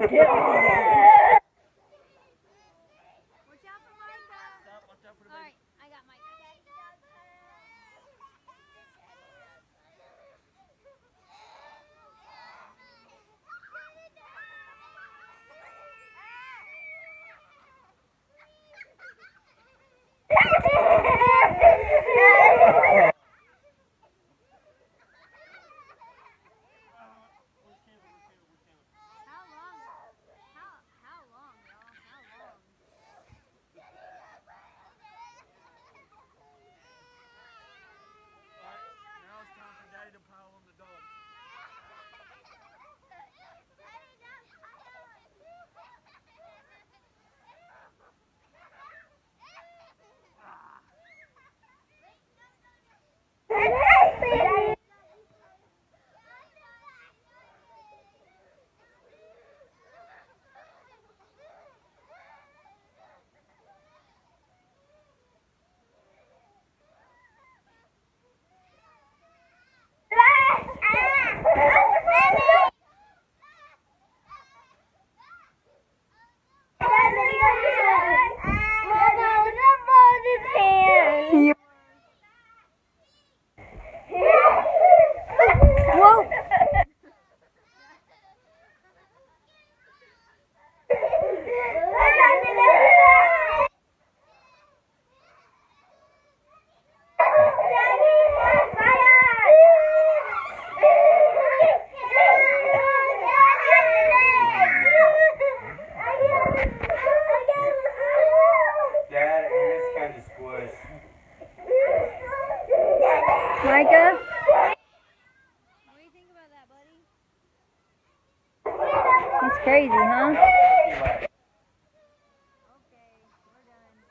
out for Micah. Watch out for the baby. Alright, I got Micah. How long, y'all? How long? Alright, now it's time for Daddy to pile on the dog. Whoa. Dad, it is kind of squish. Micah? What do you think about that, buddy? That's crazy, huh?